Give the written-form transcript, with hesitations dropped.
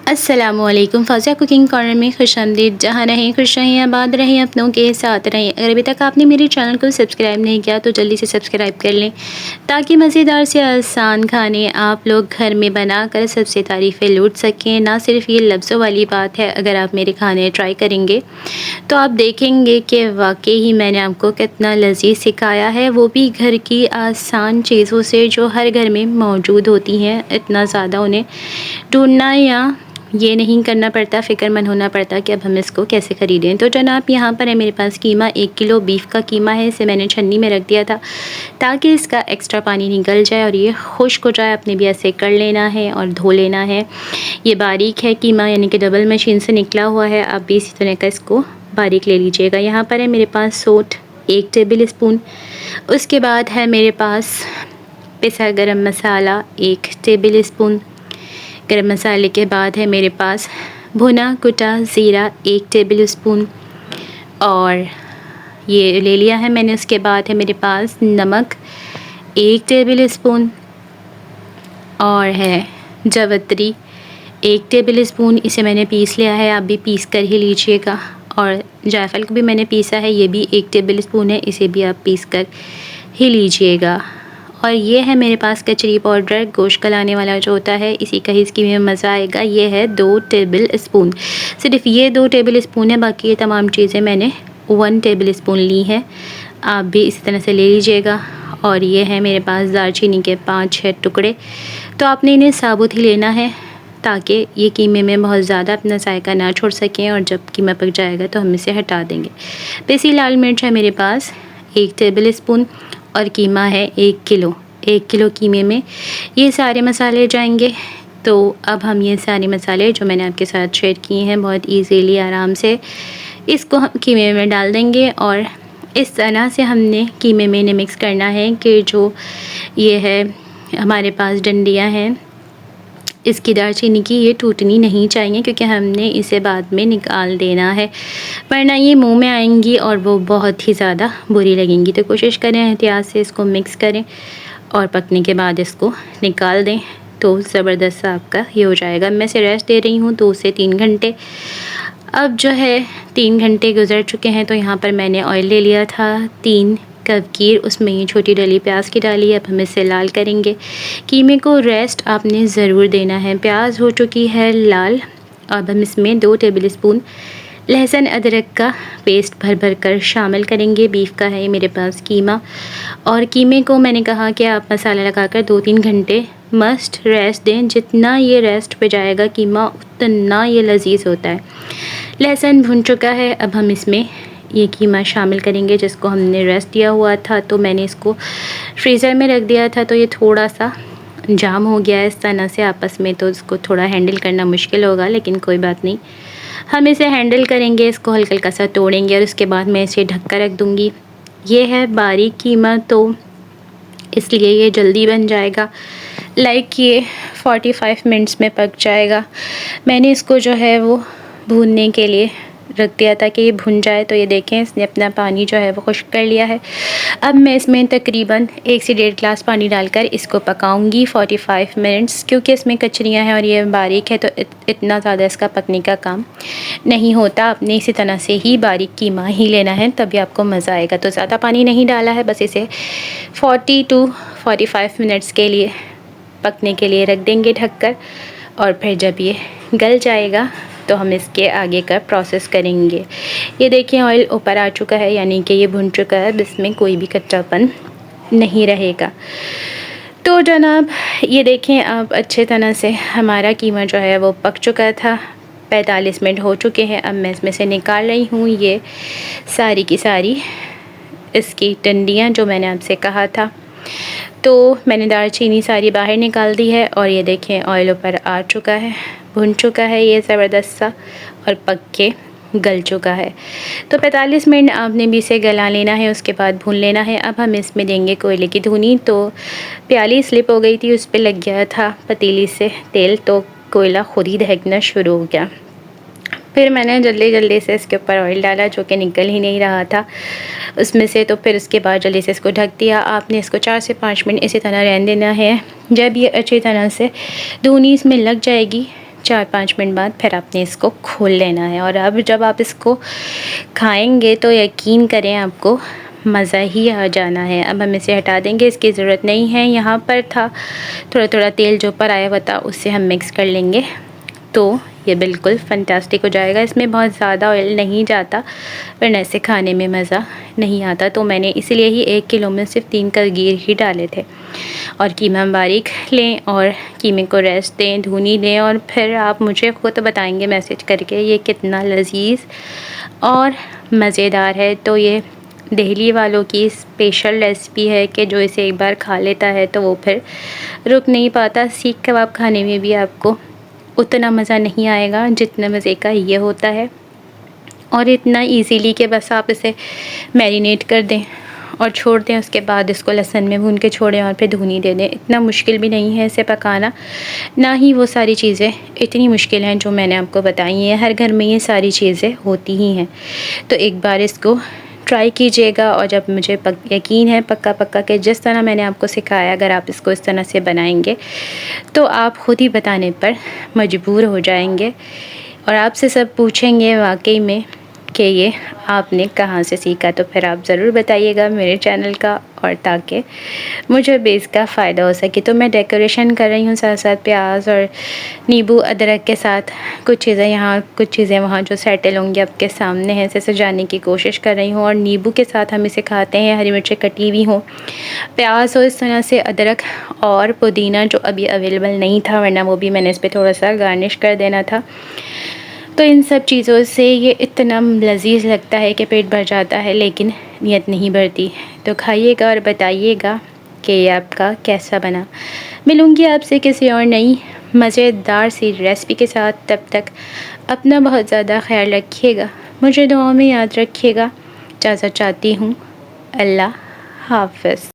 अस्सलामुअलैकुम। Fazia cooking corner में खुशामदीद। जहाँ रहें खुश रहें, आबाद रहें, अपनों के साथ रहें। अगर अभी तक आपने मेरे चैनल को सब्सक्राइब नहीं किया तो जल्दी से सब्सक्राइब कर लें, ताकि मज़ेदार से आसान खाने आप लोग घर में बनाकर सबसे तारीफ़ें लूट सकें। ना सिर्फ ये लफ्ज़ों वाली बात है, अगर आप मेरे खाने ट्राई करेंगे तो आप देखेंगे कि वाकई ही मैंने आपको कितना लज़ीज़ सिखाया है, वो भी घर की आसान चीज़ों से जो हर घर में मौजूद होती हैं। इतना ज़्यादा उन्हें ढूँढना या ये नहीं करना पड़ता, फ़िक्रमंद होना पड़ता कि अब हम इसको कैसे ख़रीदें। तो जनाब, यहाँ पर है मेरे पास कीमा, 1 किलो बीफ का कीमा है। इसे मैंने छन्नी में रख दिया था ताकि इसका एक्स्ट्रा पानी निकल जाए और ये खुश्क हो जाए। आपने भी ऐसे कर लेना है और धो लेना है। ये बारीक है कीमा, यानी कि डबल मशीन से निकला हुआ है। आप भी इसी तरह का इसको बारीक ले लीजिएगा। यहाँ पर है मेरे पास सोंठ 1 टेबल स्पून। उसके बाद है मेरे पास पिसा गरम मसाला 1 टेबल स्पून। गरम मसाले के बाद है मेरे पास भुना कुटा ज़ीरा 1 टेबल स्पून और ये ले लिया है मैंने। उसके बाद है मेरे पास नमक 1 टेबल स्पून और है जावित्री 1 टेबल स्पून। इसे मैंने पीस लिया है, आप भी पीस कर ही लीजिएगा। और जायफल को भी मैंने पीसा है, ये भी 1 टेबल स्पून है, इसे भी आप पीस कर ही लीजिएगा। और ये है मेरे पास कचरी पाउडर, गोश्त गलाने वाला जो होता है, इसी का ही इसकी में मज़ा आएगा। ये है 2 टेबल स्पून, सिर्फ ये 2 टेबल स्पून है, बाकी ये तमाम चीज़ें मैंने 1 टेबल स्पून ली हैं। आप भी इसी तरह से ले लीजिएगा। और ये है मेरे पास दालचीनी के 5-6 टुकड़े। तो आपने इन्हें साबुत ही लेना है ताकि ये कीमे में बहुत ज़्यादा अपना जायका ना छोड़ सकें, और जब कीमा पक जाएगा तो हम इसे हटा देंगे। पिसी लाल मिर्च है मेरे पास 1 टेबल स्पून और कीमा है 1 किलो। 1 किलो कीमे में ये सारे मसाले जाएंगे। तो अब हम ये सारे मसाले जो मैंने आपके साथ शेयर किए हैं, बहुत इजीली आराम से इसको हम कीमे में डाल देंगे। और इस तरह से हमने कीमे में इन्हें मिक्स करना है कि जो ये है हमारे पास डंडियाँ हैं इसकी दालचीनी की, ये टूटनी नहीं चाहिए, क्योंकि हमने इसे बाद में निकाल देना है, वरना ये मुंह में आएंगी और वो बहुत ही ज़्यादा बुरी लगेंगी। तो कोशिश करें एहतियात से इसको मिक्स करें और पकने के बाद इसको निकाल दें, तो ज़बरदस्त सा आपका ये हो जाएगा। मैं इसे रेस्ट दे रही हूँ 2 से 3 घंटे। अब जो है 3 घंटे गुज़र चुके हैं। तो यहाँ पर मैंने ऑयल ले लिया था 3 कवकीर, उसमें ये छोटी डली प्याज की डाली है। अब हम इसे लाल करेंगे। कीमे को रेस्ट आपने ज़रूर देना है। प्याज हो चुकी है लाल। अब हम इसमें 2 टेबल स्पून लहसुन अदरक का पेस्ट भर भर कर शामिल करेंगे। बीफ का है ये मेरे पास कीमा, और कीमे को मैंने कहा कि आप मसाला लगाकर 2-3 घंटे मस्ट रेस्ट दें। जितना ये रेस्ट पे जाएगा कीमा, उतना ये लजीज होता है। लहसुन भुन चुका है। अब हम इसमें ये कीमा शामिल करेंगे जिसको हमने रेस्ट दिया हुआ था। तो मैंने इसको फ्रीज़र में रख दिया था, तो ये थोड़ा सा जाम हो गया है इस तरह से आपस में, तो इसको थोड़ा हैंडल करना मुश्किल होगा, लेकिन कोई बात नहीं, हम इसे हैंडल करेंगे। इसको हल्का हल्का सा तोड़ेंगे और उसके बाद मैं इसे ढक कर रख दूँगी। ये है बारीक कीमा, तो इसलिए ये जल्दी बन जाएगा। लाइक ये 45 मिनट्स में पक जाएगा। मैंने इसको जो है वो भूनने के लिए रख दिया था कि ये भुन जाए। तो ये देखें, इसने अपना पानी जो है वो खुश्क कर लिया है। अब मैं इसमें तकरीबन 1 से 1.5 गिलास पानी डालकर इसको पकाऊंगी 45 मिनट्स, क्योंकि इसमें कचरियाँ हैं और ये बारीक है, तो इतना ज़्यादा इसका पकने का काम नहीं होता। आपने इसी तरह से ही बारीक कीमा ही लेना है, तभी आपको मज़ा आएगा। तो ज़्यादा पानी नहीं डाला है, बस इसे 40 to 45 मिनट्स के लिए पकने के लिए रख देंगे ढककर। और फिर जब ये गल जाएगा तो हम इसके आगे का प्रोसेस करेंगे। ये देखिए ऑयल ऊपर आ चुका है, यानी कि ये भुन चुका है, इसमें कोई भी कच्चापन नहीं रहेगा। तो जनाब ये देखें, अब अच्छे तरह से हमारा कीमा जो है वो पक चुका था। 45 मिनट हो चुके हैं। अब मैं इसमें से निकाल रही हूँ ये सारी की सारी इसकी डंडियाँ जो मैंने आपसे कहा था। तो मैंने दालचीनी सारी बाहर निकाल दी है। और ये देखें ऑयल ऊपर आ चुका है, भुन चुका है ये ज़बरदस्त सा, और पक के गल चुका है। तो 45 मिनट आपने भी इसे गला लेना है, उसके बाद भून लेना है। अब हम इसमें देंगे कोयले की धुनी। तो प्याली स्लिप हो गई थी, उस पर लग गया था पतीली से तेल, तो कोयला खुद ही दहकना शुरू हो गया। फिर मैंने जल्दी जल्दी से इसके ऊपर ऑयल डाला, जो कि निकल ही नहीं रहा था उसमें से। तो फिर उसके बाद जल्दी से इसको ढक दिया। आपने इसको 4 से 5 मिनट इसी तरह रहने देना है। जब ये अच्छी तरह से धुनी इसमें लग जाएगी 4-5 मिनट बाद फिर आपने इसको खोल लेना है। और अब जब आप इसको खाएंगे तो यकीन करें आपको मज़ा ही आ जाना है। अब हम इसे हटा देंगे, इसकी ज़रूरत नहीं है। यहाँ पर था थोड़ा थोड़ा तेल जो ऊपर आया हुआ था, उससे हम मिक्स कर लेंगे तो ये बिल्कुल फ़ंटास्टिक हो जाएगा। इसमें बहुत ज़्यादा ऑयल नहीं जाता, वरना ऐसे खाने में मज़ा नहीं आता। तो मैंने इसीलिए ही 1 किलो में सिर्फ 3 कलगीर ही डाले थे। और कीमा हम बारीक लें और कीमे को रेस्ट दें, धुनी दें, और फिर आप मुझे खुद बताएंगे मैसेज करके ये कितना लजीज और मज़ेदार है। तो ये दिल्ली वालों की स्पेशल रेसिपी है कि जो इसे एक बार खा लेता है तो वो फिर रुक नहीं पाता। सीख कबाब खाने में भी आपको उतना मज़ा नहीं आएगा जितना मज़े का ये होता है, और इतना इजीली कि बस आप इसे मैरिनेट कर दें और छोड़ दें। उसके बाद इसको लहसुन में भून के छोड़ें और फिर धुनी दे दें। इतना मुश्किल भी नहीं है इसे पकाना, ना ही वो सारी चीज़ें इतनी मुश्किल हैं जो मैंने आपको बताई हैं। हर घर में ये सारी चीज़ें होती ही हैं। तो एक बार इसको ट्राई कीजिएगा, और जब मुझे यकीन है पक्का पक्का कि जिस तरह मैंने आपको सिखाया, अगर आप इसको इस तरह से बनाएंगे तो आप ख़ुद ही बताने पर मजबूर हो जाएंगे और आपसे सब पूछेंगे वाकई में कि ये आपने कहाँ से सीखा। तो फिर आप ज़रूर बताइएगा मेरे चैनल का, और ताकि मुझे भी इसका फ़ायदा हो सके। तो मैं डेकोरेशन कर रही हूँ साथ साथ प्याज और नींबू अदरक के साथ। कुछ चीज़ें यहाँ कुछ चीज़ें वहाँ जो सेटल होंगी आपके सामने हैं, इसे सजाने की कोशिश कर रही हूँ। और नींबू के साथ हम इसे खाते हैं, हरी मिर्चें कटी हुई हों, प्याज हो इस तरह से, अदरक और पुदीना जो अभी अवेलेबल नहीं था, वरना वो भी मैंने इस पर थोड़ा सा गार्निश कर देना था। तो इन सब चीज़ों से ये इतना लजीज लगता है कि पेट भर जाता है, लेकिन नीयत नहीं भरती। तो खाइएगा और बताइएगा कि ये आपका कैसा बना। मिलूँगी आपसे किसी और नई मज़ेदार सी रेसिपी के साथ। तब तक अपना बहुत ज़्यादा ख्याल रखिएगा, मुझे दुआओं में याद रखिएगा। इजाज़त चाहती हूँ। अल्लाह हाफ़िज़।